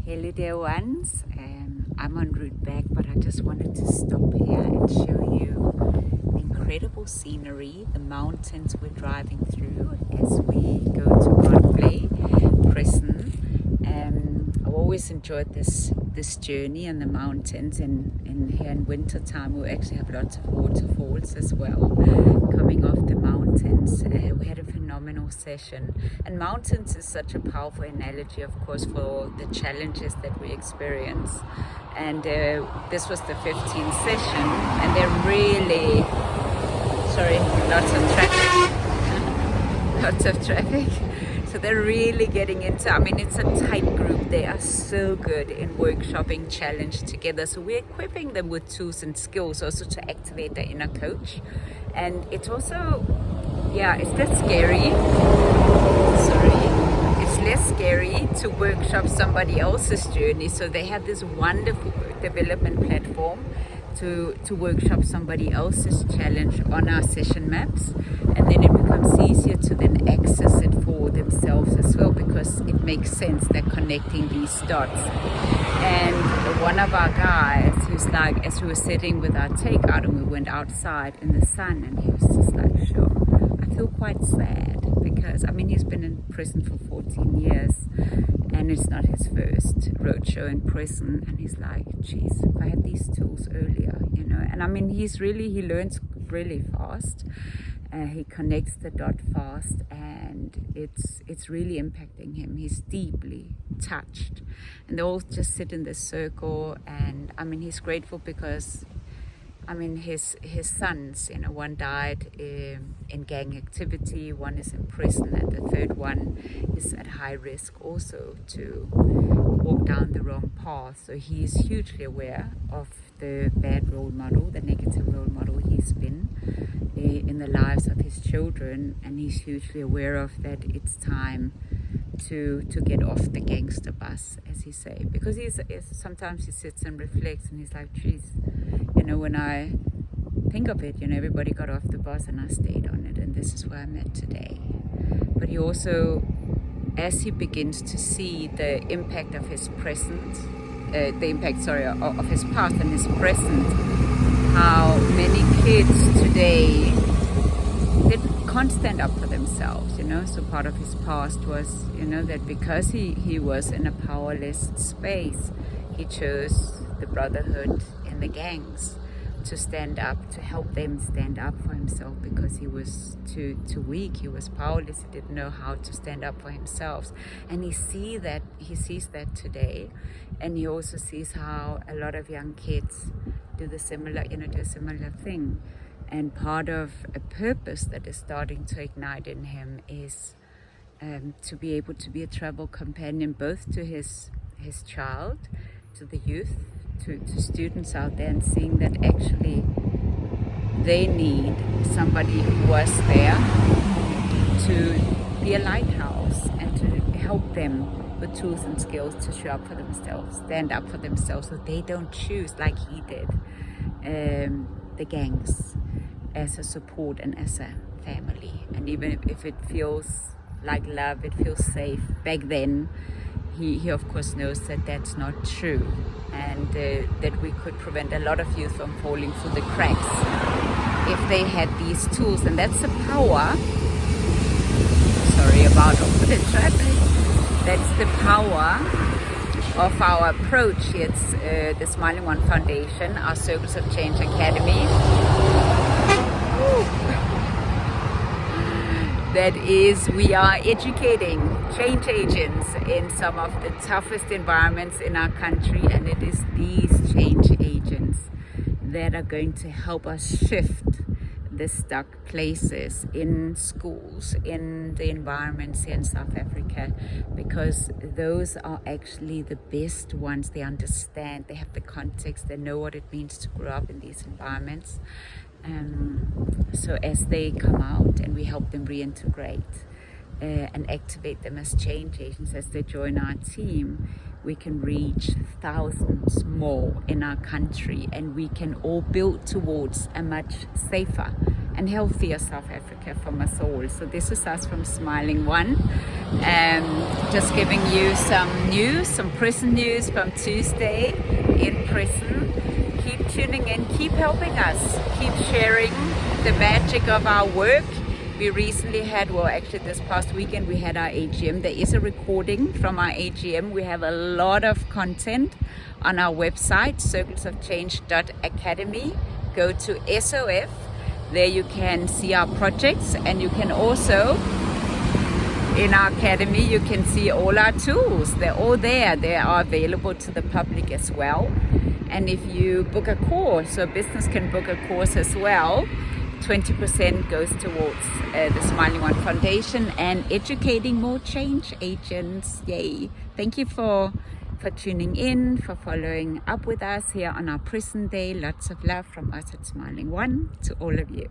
Hello dear ones, I'm en route back, but I just wanted to stop here and show you the incredible scenery, the mountains we're driving through as we go to Brandvlei prison. I've always enjoyed this journey in the mountains, and here in winter time we actually have lots of waterfalls as well coming off the mountains. We had a phenomenal session, and mountains is such a powerful analogy, of course, for the challenges that we experience. And this was the 15th session, and they're really lots of traffic. So they're really getting into, it's a tight group. They are so good in workshopping challenge together. So we're equipping them with tools and skills also to activate their inner coach. And it's also, it's less scary. It's less scary to workshop somebody else's journey. So they have this wonderful development platform to workshop somebody else's challenge on our session maps, and then it becomes easier to then access it for themselves as well, because it makes sense, they're connecting these dots. And one of our guys, who's like, as we were sitting with our takeout and we went outside in the sun, and he was just like, sure, I feel quite sad because he's been in prison for 14 years and it's not his first roadshow in prison, and he's like, geez, if I had these tools earlier, and he learns really fast. He connects the dot fast, and it's really impacting him. He's deeply touched, and they all just sit in this circle, and he's grateful because his sons, one died in gang activity, one is in prison, and the third one is at high risk also to walk down the wrong path. So he is hugely aware of the bad role model, the negative role model he's been in the lives of his children, and he's hugely aware of that it's time to get off the gangster bus, as he say, because sometimes he sits and reflects and he's like, geez, when I think of it, everybody got off the bus and I stayed on it, and this is where I'm at today. But he also, as he begins to see the impact of his present, of his past and his present, how many kids today can't stand up for themselves, so part of his past was, that because he was in a powerless space, he chose the brotherhood and the gangs to stand up, to help them stand up for himself, because he was too weak, he was powerless, he didn't know how to stand up for himself. And he sees that today, and he also sees how a lot of young kids do a similar thing. And part of a purpose that is starting to ignite in him is to be able to be a travel companion, both to his child, to the youth, to students out there, and seeing that actually they need somebody who was there to be a lighthouse and to help them with tools and skills to show up for themselves, stand up for themselves, so they don't choose, like he did, the gangs as a support and as a family. And even if it feels like love, it feels safe, back then he of course knows that that's not true, and that we could prevent a lot of youth from falling through the cracks if they had these tools. And that's the power, sorry about all the traffic, that's the power of our approach. It's the SmilingOne Foundation, our Circles of Change Academy. That is, we are educating change agents in some of the toughest environments in our country, and it is these change agents that are going to help us shift the stuck places in schools, in the environments here in South Africa, because those are actually the best ones. They understand, they have the context, they know what it means to grow up in these environments. So as they come out and we help them reintegrate and activate them as change agents, as they join our team, we can reach thousands more in our country, and we can all build towards a much safer and healthier South Africa from us all. So this is us from SmilingOne, just giving you some news, some prison news from Tuesday in prison. Keep tuning in, keep helping us, keep sharing the magic of our work. We recently had, well actually this past weekend we had our AGM. There is a recording from our AGM. We have a lot of content on our website, circlesofchange.academy. Go to SOF, there you can see our projects, and you can also, in our academy, you can see all our tools. They're all there. They are available to the public as well. And if you book a course, so business can book a course as well, 20% goes towards the SmilingOne Foundation and educating more change agents. Yay! Thank you for tuning in, for following up with us here on our prison day. Lots of love from us at SmilingOne to all of you.